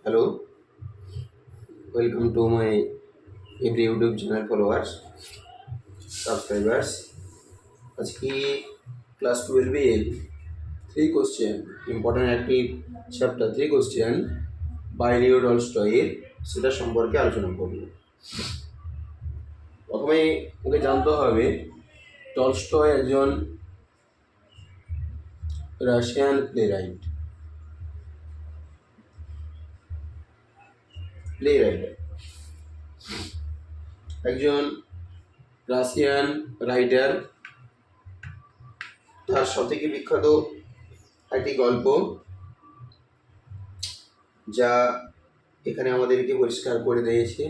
Hello, welcome to my every YouTube channel followers, subscribers. আজকে class 12 এর 3 question important একটি chapter 3 question by লিও টলস্টয়ের সেটা সম্পর্কে আলোচনা করব। প্রথমে ওকে জানতে হবে টলস্টয় একজন রাশিয়ান প্লে রাইটার একজন রাশিয়ান রাইটার। তার সবথেকে বিখ্যাত একটি গল্প যা এখানে আমাদেরকে পরিষ্কার করে দিয়েছে,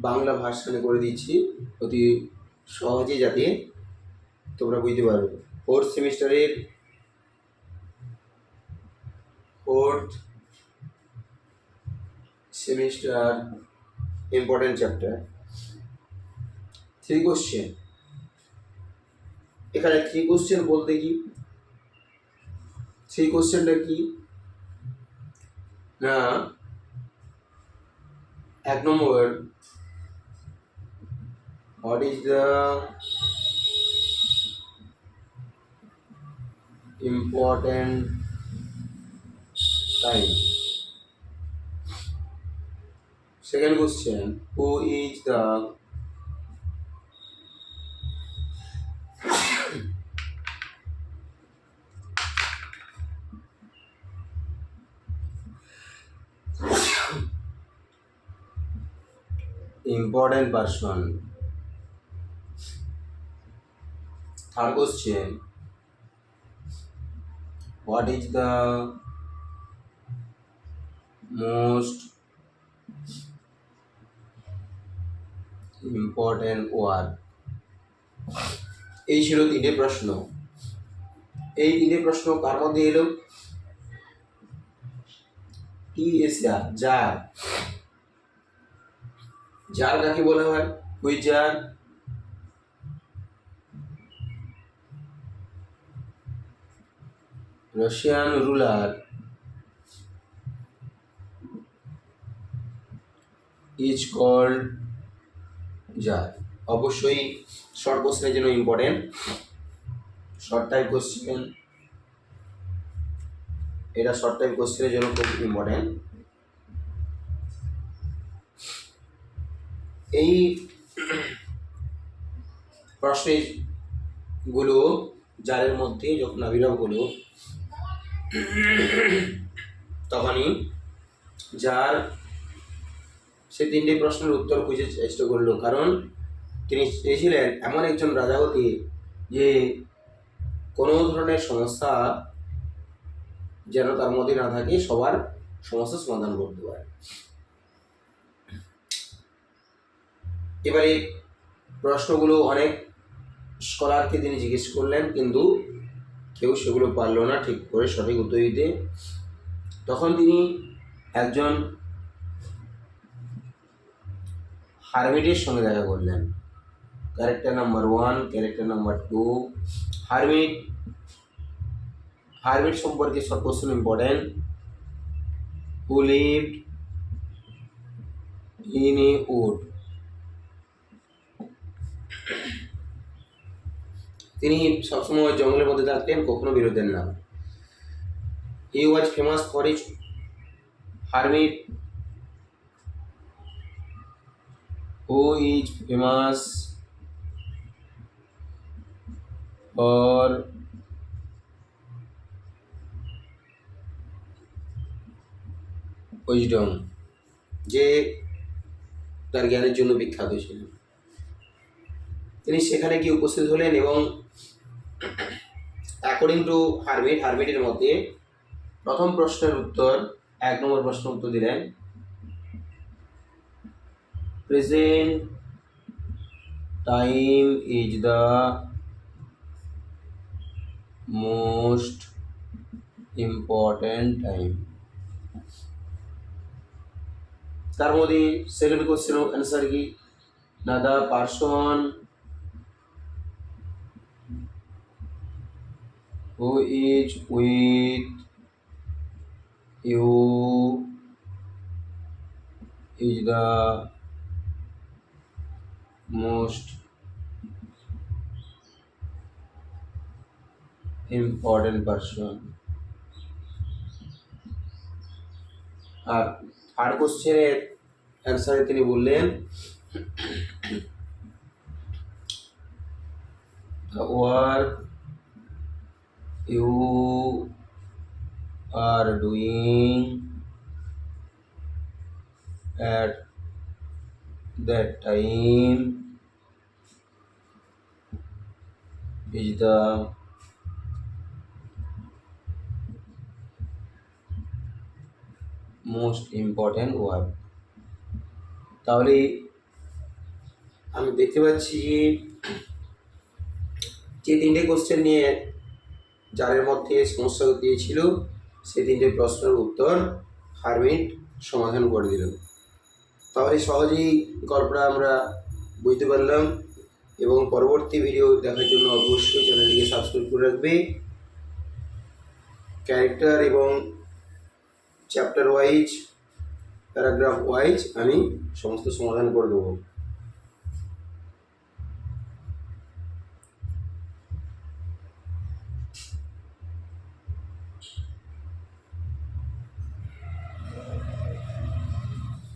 বাংলা ভার্সনে করে দিচ্ছি অতি সহজে যাতে তোমরা বুঝতে পারো। Fourth semester important chapter 3 question. এখানে 3 কোশ্চেন বলতে কি 3 কোশ্চেনটা কি না, 1 নম্বর, what is the important time. Second question, who is the important person? Third question, what is the most important word? এই ছিল 3টে প্রশ্ন। এই 3টে প্রশ্ন কার মধ্যে এলো? টিএসআর, যার। যার কাকে বলা হয়? Which tsar? Russian ruler is called tsar. অবশ্যই শর্ট কোশ্চেনের জন্য ইম্পর্টেন্ট, শর্ট টাইপ কোশ্চেন, এটা শর্ট টাইপ কোশ্চেনের জন্য খুব ইম্পর্টেন্ট। এই প্রশ্নগুলো জারের মধ্যে যখন আবির্ভাব হলো তখনই যার সে 3টে প্রশ্নের উত্তর খুঁজে চেষ্টা করলো, কারণ তিনি চেয়েছিলেন এমন একজন রাজা হতে যে কোনো ধরনের সমস্যা যেন তার মধ্যে না থাকে, সবার সমস্যার সমাধান করতে পারে। এবারে প্রশ্নগুলো অনেক স্কলারকে তিনি জিজ্ঞেস করলেন, কিন্তু কেউ সেগুলো পারলো না ঠিক করে সঠিক উত্তর দিতে। তখন তিনি একজন হারমিটের সঙ্গে দেখা করলেন। Character number 1, character number 2, hermit সম্পর্কে সব question important. Who lived in a wood, তিনি সবসময় জঙ্গলের মধ্যে থাকতেন, কখনো বেরোতেন না। He was famous for his hermit, who is famous for wisdom, যে তার জ্ঞানের জন্য বিখ্যাত ছিলেন। তিনি সেখানে গিয়ে উপস্থিত হলেন এবং অ্যাকর্ডিং টু হারমিটের মতে প্রথম প্রশ্নের উত্তর, 1 নম্বর প্রশ্নের উত্তর দিলেন, present time is the most important time. তার মধ্যে সেকেন্ড কোশ্চেন অ্যান্সার কি না, the person who is with you is the most important person. আর থার্ড কোশ্চেনের অ্যান্সারে তিনি বললেন the work you are doing at that time is the most important work. তাহলে আমি দেখতে পাচ্ছি যে তিনটে কোশ্চেন নিয়ে যারের মধ্যে সমস্যা দিয়েছিল সেই তিনটে প্রশ্নের উত্তর হারমিট সমাধান করে দিল। তাহলে সহজেই গল্পটা আমরা বুঝতে পারলাম এবং পরবর্তী ভিডিও দেখার জন্য অবশ্যই চ্যানেলটিকে সাবস্ক্রাইব করে রাখবে। ক্যারেক্টার এবং চ্যাপ্টার ওয়াইজ প্যারাগ্রাফ ওয়াইজ আমি সমস্ত সমাধান করে দেবো।